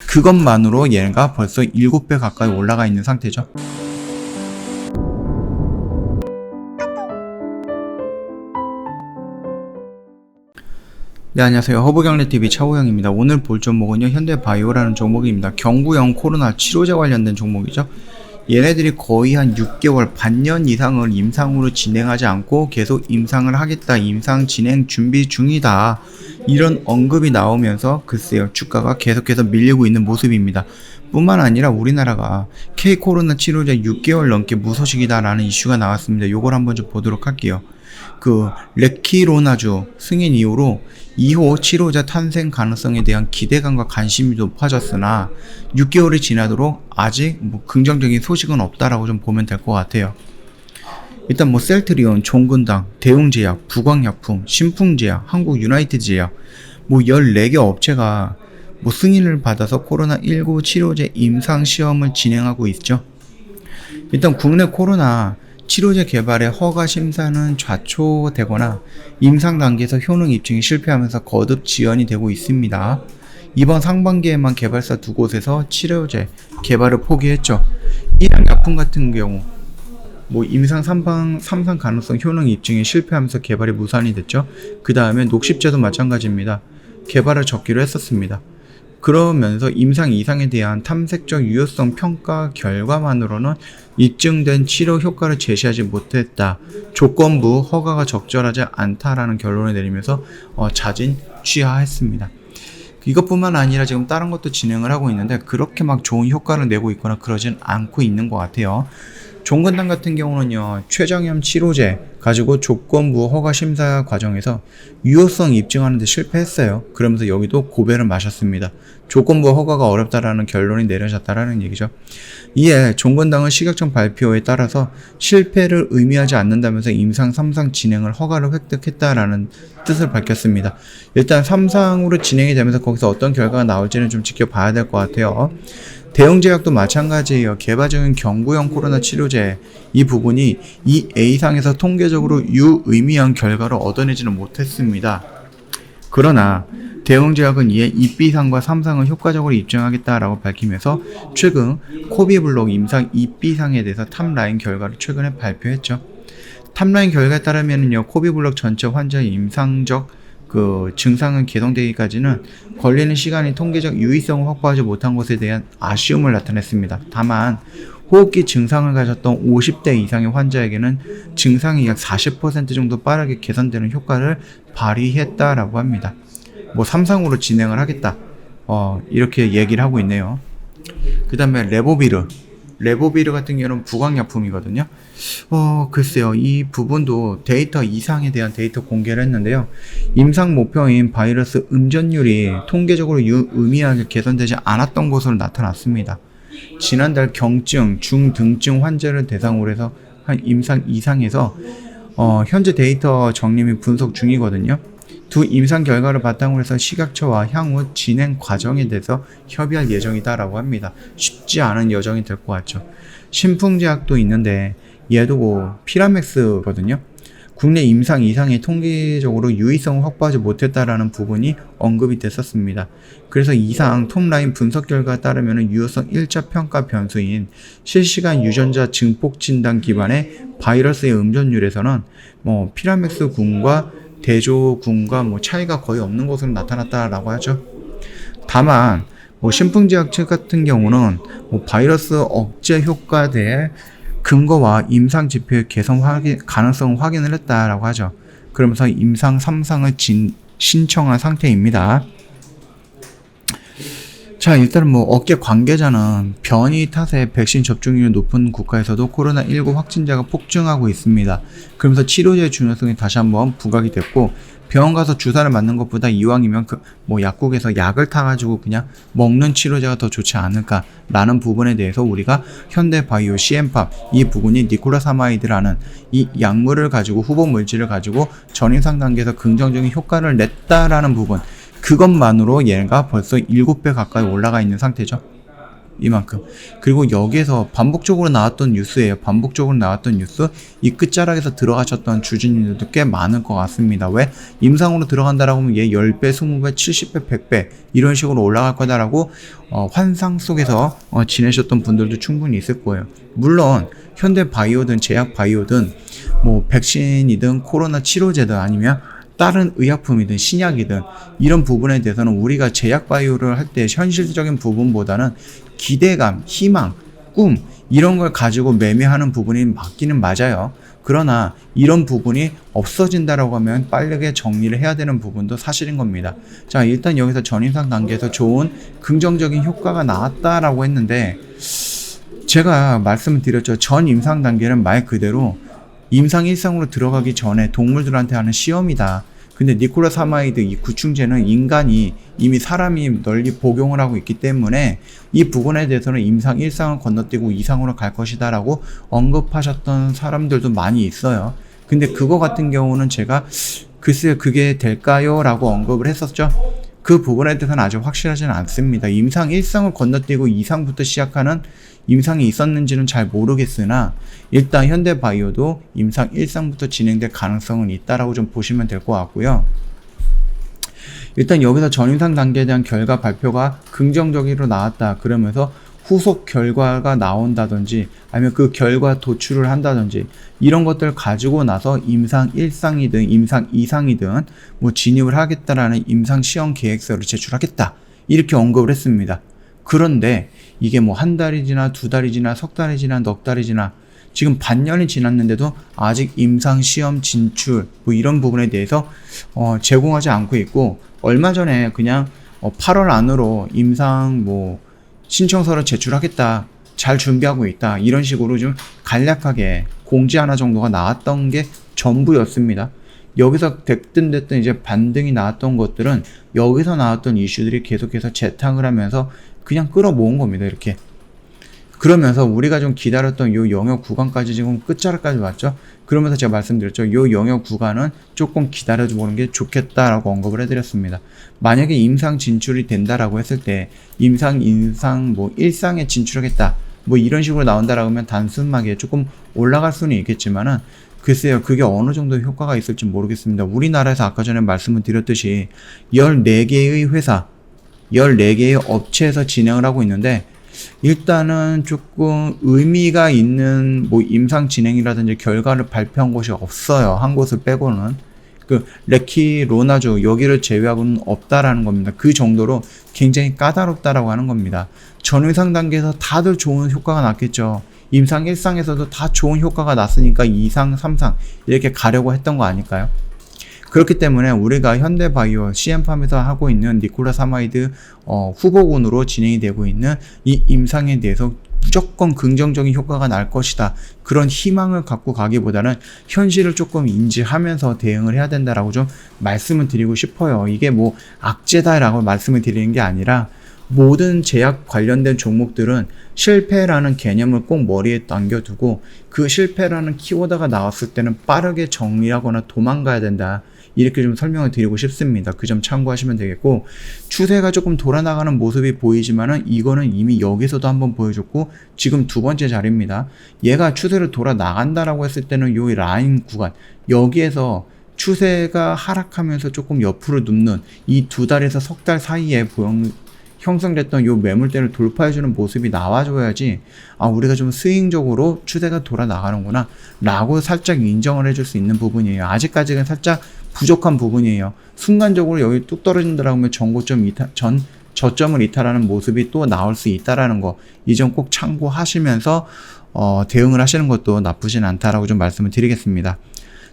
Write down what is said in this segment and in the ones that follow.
그것만으로 얘가 벌써 7배 가까이 올라가 있는 상태죠. 네, 안녕하세요. 허브경제TV 차호영입니다. 오늘 볼 종목은요, 현대바이오라는 종목입니다. 경구형 코로나 치료제 관련된 종목이죠. 얘네들이 거의 한 6개월, 반년 이상을 임상으로 진행하지 않고 계속 임상을 하겠다, 임상 진행 준비 중이다, 이런 언급이 나오면서 글쎄요, 주가가 계속해서 밀리고 있는 모습입니다. 뿐만 아니라 우리나라가 K-코로나 치료제 6개월 넘게 무소식이다 라는 이슈가 나왔습니다. 요걸 한번 좀 보도록 할게요. 레키로나주 승인 이후로 2호 치료제 탄생 가능성에 대한 기대감과 관심이 높아졌으나 6개월이 지나도록 아직 긍정적인 소식은 없다라고 좀 보면 될 것 같아요. 일단 셀트리온, 종근당, 대웅제약, 부광약품, 신풍제약, 한국유나이트제약 14개 업체가 승인을 받아서 코로나19 치료제 임상시험을 진행하고 있죠. 일단 국내 코로나 치료제 개발의 허가 심사는 좌초되거나 임상 단계에서 효능 입증이 실패하면서 거듭 지연이 되고 있습니다. 이번 상반기에만 개발사 두 곳에서 치료제 개발을 포기했죠. 일양약품 같은 경우 임상 3상 가능성 효능 입증이 실패하면서 개발이 무산이 됐죠. 그 다음에 녹십제도 마찬가지입니다. 개발을 접기로 했었습니다. 그러면서 임상 2상에 대한 탐색적 유효성 평가 결과만으로는 입증된 치료 효과를 제시하지 못했다. 조건부 허가가 적절하지 않다라는 결론을 내리면서 자진 취하했습니다. 이것뿐만 아니라 지금 다른 것도 진행을 하고 있는데 그렇게 좋은 효과를 내고 있거나 그러진 않고 있는 것 같아요. 종근당 같은 경우는요, 췌장염 치료제 가지고 조건부 허가 심사 과정에서 유효성 입증하는 데 실패했어요. 그러면서 여기도 고배를 마셨습니다. 조건부 허가가 어렵다라는 결론이 내려졌다라는 얘기죠. 이에 종근당은 식약청 발표에 따라서 실패를 의미하지 않는다면서 임상 3상 진행을 허가를 획득했다라는 뜻을 밝혔습니다. 일단 3상으로 진행이 되면서 거기서 어떤 결과가 나올지는 좀 지켜봐야 될 것 같아요. 대웅제약도 마찬가지예요. 개발 중인 경구형 코로나 치료제 이 부분이 이 A상에서 통계적으로 유의미한 결과를 얻어내지는 못했습니다. 그러나 대웅제약은 이에 2B상과 3상을 효과적으로 입증하겠다라고 밝히면서 최근 코비블록 임상 2B상에 대해서 탑라인 결과를 최근에 발표했죠. 탑라인 결과에 따르면요, 코비블록 전체 환자의 임상적 증상은 개선되기까지는 걸리는 시간이 통계적 유의성을 확보하지 못한 것에 대한 아쉬움을 나타냈습니다. 다만 호흡기 증상을 가졌던 50대 이상의 환자에게는 증상이 약 40% 정도 빠르게 개선되는 효과를 발휘했다라고 합니다. 3상으로 진행을 하겠다, 이렇게 얘기를 하고 있네요. 그 다음에 레보비르 같은 경우는 부광약품이거든요. 글쎄요, 이 부분도 데이터 이상에 대한 데이터 공개를 했는데요. 임상 목표인 바이러스 음전율이 통계적으로 유의미하게 개선되지 않았던 것으로 나타났습니다. 지난달 경증, 중등증 환자를 대상으로 해서 한 임상 2상에서 현재 데이터 정리 및 분석 중이거든요. 두 임상 결과를 바탕으로 해서 식약처와 향후 진행 과정에 대해서 협의할 예정이다라고 합니다. 쉽지 않은 여정이 될 것 같죠. 신풍제약도 있는데 얘도 피라맥스거든요. 국내 임상 이상의 통계적으로 유의성을 확보하지 못했다라는 부분이 언급이 됐었습니다. 그래서 이상 톱라인 분석 결과에 따르면 유효성 1차 평가 변수인 실시간 유전자 증폭 진단 기반의 바이러스의 음전율에서는 피라맥스군과 대조군과 차이가 거의 없는 것으로 나타났다라고 하죠. 다만 신풍제약 측 같은 경우는 바이러스 억제 효과에 근거와 임상 지표의 개선 가능성 확인을 했다라고 하죠. 그러면서 임상 3상을 신청한 상태입니다. 자, 일단은 업계 관계자는 변이 탓에 백신 접종률이 높은 국가에서도 코로나19 확진자가 폭증하고 있습니다. 그러면서 치료제의 중요성이 다시 한번 부각이 됐고, 병원 가서 주사를 맞는 것보다 이왕이면 약국에서 약을 타가지고 그냥 먹는 치료제가 더 좋지 않을까라는 부분에 대해서 우리가 현대바이오 CM팝 이 부분이 니콜라사마이드라는 이 약물을 가지고 후보 물질을 가지고 전임상 단계에서 긍정적인 효과를 냈다라는 부분, 그것만으로 얘가 벌써 7배 가까이 올라가 있는 상태죠. 이만큼. 그리고 여기에서 반복적으로 나왔던 뉴스예요. 반복적으로 나왔던 뉴스. 이 끝자락에서 들어가셨던 주주님들도 꽤 많을 것 같습니다. 왜? 임상으로 들어간다라고 하면 얘 10배, 20배, 70배, 100배 이런 식으로 올라갈 거다라고 환상 속에서 지내셨던 분들도 충분히 있을 거예요. 물론 현대바이오든 제약바이오든 뭐 백신이든 코로나 치료제든 아니면 다른 의약품이든 신약이든 이런 부분에 대해서는 우리가 제약바이오를 할 때 현실적인 부분보다는 기대감, 희망, 꿈 이런 걸 가지고 매매하는 부분이 맞기는 맞아요. 그러나 이런 부분이 없어진다라고 하면 빠르게 정리를 해야 되는 부분도 사실인 겁니다. 자, 일단 여기서 전임상 단계에서 좋은 긍정적인 효과가 나왔다라고 했는데 제가 말씀을 드렸죠. 전 임상 단계는 말 그대로 임상 1상으로 들어가기 전에 동물들한테 하는 시험이다. 근데 니콜라사마이드 이 구충제는 인간이 이미 사람이 널리 복용을 하고 있기 때문에 이 부분에 대해서는 임상 1상을 건너뛰고 2상으로 갈 것이다 라고 언급하셨던 사람들도 많이 있어요. 근데 그거 같은 경우는 제가 글쎄요 그게 될까요? 라고 언급을 했었죠. 그 부분에 대해서는 아주 확실하지는 않습니다. 임상 1상을 건너뛰고 2상부터 시작하는 임상이 있었는지는 잘 모르겠으나 일단 현대바이오도 임상 1상부터 진행될 가능성은 있다라고 좀 보시면 될 것 같고요. 일단 여기서 전임상 단계에 대한 결과 발표가 긍정적으로 나왔다 그러면서 후속 결과가 나온다든지 아니면 그 결과 도출을 한다든지 이런 것들 가지고 나서 임상 1상이든 임상 2상이든 뭐 진입을 하겠다라는 임상 시험 계획서를 제출하겠다 이렇게 언급을 했습니다. 그런데 이게 뭐 한 달이 지나 두 달이 지나 석 달이 지나 넉 달이 지나 지금 반년이 지났는데도 아직 임상 시험 진출 뭐 이런 부분에 대해서 제공하지 않고 있고 얼마 전에 그냥 8월 안으로 임상 뭐 신청서를 제출하겠다 잘 준비하고 있다 이런 식으로 좀 간략하게 공지 하나 정도가 나왔던 게 전부였습니다. 여기서 됐든 이제 반등이 나왔던 것들은 여기서 나왔던 이슈들이 계속해서 재탕을 하면서 그냥 끌어모은 겁니다. 이렇게. 그러면서 우리가 좀 기다렸던 요 영역 구간까지 지금 끝자락까지 왔죠. 그러면서 제가 말씀드렸죠. 요 영역 구간은 조금 기다려보는 게 좋겠다라고 언급을 해드렸습니다. 만약에 임상 진출이 된다라고 했을 때 임상, 인상, 뭐 1상에 진출하겠다 뭐 이런 식으로 나온다라고 하면 단순하게 조금 올라갈 수는 있겠지만은 글쎄요 그게 어느 정도 효과가 있을지 모르겠습니다. 우리나라에서 아까 전에 말씀을 드렸듯이 14개의 회사 14개의 업체에서 진행을 하고 있는데 일단은 조금 의미가 있는 뭐 임상 진행이라든지 결과를 발표한 곳이 없어요. 한 곳을 빼고는. 그 레키 로나주 여기를 제외하고는 없다라는 겁니다. 그 정도로 굉장히 까다롭다라고 하는 겁니다. 전임상 단계에서 다들 좋은 효과가 났겠죠. 임상 1상에서도 다 좋은 효과가 났으니까 2상, 3상 이렇게 가려고 했던 거 아닐까요? 그렇기 때문에 우리가 현대바이오 CM팜에서 하고 있는 니콜라사마이드 후보군으로 진행이 되고 있는 이 임상에 대해서 무조건 긍정적인 효과가 날 것이다. 그런 희망을 갖고 가기보다는 현실을 조금 인지하면서 대응을 해야 된다라고 좀 말씀을 드리고 싶어요. 이게 뭐 악재다라고 말씀을 드리는 게 아니라 모든 제약 관련된 종목들은 실패라는 개념을 꼭 머리에 남겨두고 그 실패라는 키워드가 나왔을 때는 빠르게 정리하거나 도망가야 된다. 이렇게 좀 설명을 드리고 싶습니다. 그 점 참고하시면 되겠고 추세가 조금 돌아나가는 모습이 보이지만은 이거는 이미 여기서도 한번 보여줬고 지금 두 번째 자리입니다. 얘가 추세를 돌아나간다라고 했을 때는 요 라인 구간 여기에서 추세가 하락하면서 조금 옆으로 눕는 이 두 달에서 석 달 사이에 형성됐던 요 매물대를 돌파해주는 모습이 나와줘야지 우리가 좀 스윙적으로 추세가 돌아나가는구나 라고 살짝 인정을 해줄 수 있는 부분이에요. 아직까지는 살짝 부족한 부분이에요. 순간적으로 여기 뚝 떨어진다라고 하면 저점을 이탈하는 모습이 또 나올 수 있다라는 거 이 점 꼭 참고하시면서 대응을 하시는 것도 나쁘진 않다라고 좀 말씀을 드리겠습니다.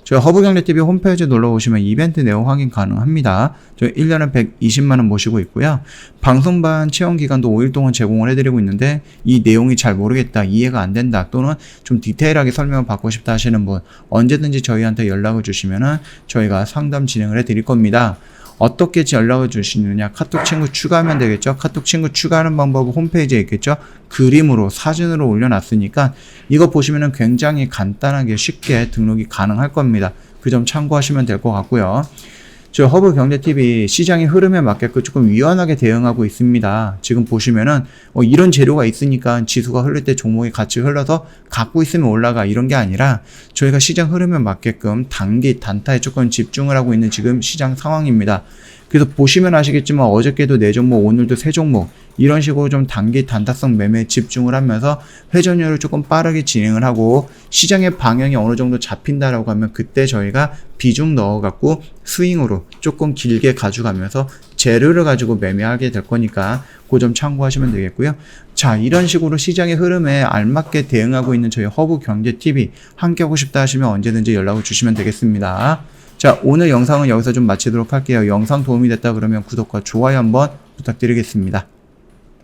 저희 허브경제TV 홈페이지 놀러 오시면 이벤트 내용 확인 가능합니다. 저희 1년에 120만원 모시고 있고요. 방송반 체험기간도 5일 동안 제공을 해드리고 있는데 이 내용이 잘 모르겠다, 이해가 안 된다, 또는 좀 디테일하게 설명을 받고 싶다 하시는 분 언제든지 저희한테 연락을 주시면은 저희가 상담 진행을 해드릴 겁니다. 어떻게 연락을 주시느냐, 카톡 친구 추가하면 되겠죠. 카톡 친구 추가하는 방법은 홈페이지에 있겠죠. 그림으로 사진으로 올려놨으니까 이거 보시면은 굉장히 간단하게 쉽게 등록이 가능할 겁니다. 그 점 참고하시면 될 것 같고요. 저 허브경제TV 시장의 흐름에 맞게끔 조금 유연하게 대응하고 있습니다. 지금 보시면은 이런 재료가 있으니까 지수가 흐를 때 종목이 같이 흘러서 갖고 있으면 올라가 이런 게 아니라 저희가 시장 흐름에 맞게끔 단기 단타에 조금 집중을 하고 있는 지금 시장 상황입니다. 그래서 보시면 아시겠지만 어저께도 4종목, 오늘도 3종목 이런 식으로 좀 단기 단타성 매매에 집중을 하면서 회전율을 조금 빠르게 진행을 하고 시장의 방향이 어느 정도 잡힌다라고 하면 그때 저희가 비중 넣어갖고 스윙으로 조금 길게 가져가면서 재료를 가지고 매매하게 될 거니까 그 점 참고하시면 되겠고요. 자, 이런 식으로 시장의 흐름에 알맞게 대응하고 있는 저희 허브경제TV 함께 하고 싶다 하시면 언제든지 연락을 주시면 되겠습니다. 자, 오늘 영상은 여기서 좀 마치도록 할게요. 영상 도움이 됐다 그러면 구독과 좋아요 한번 부탁드리겠습니다.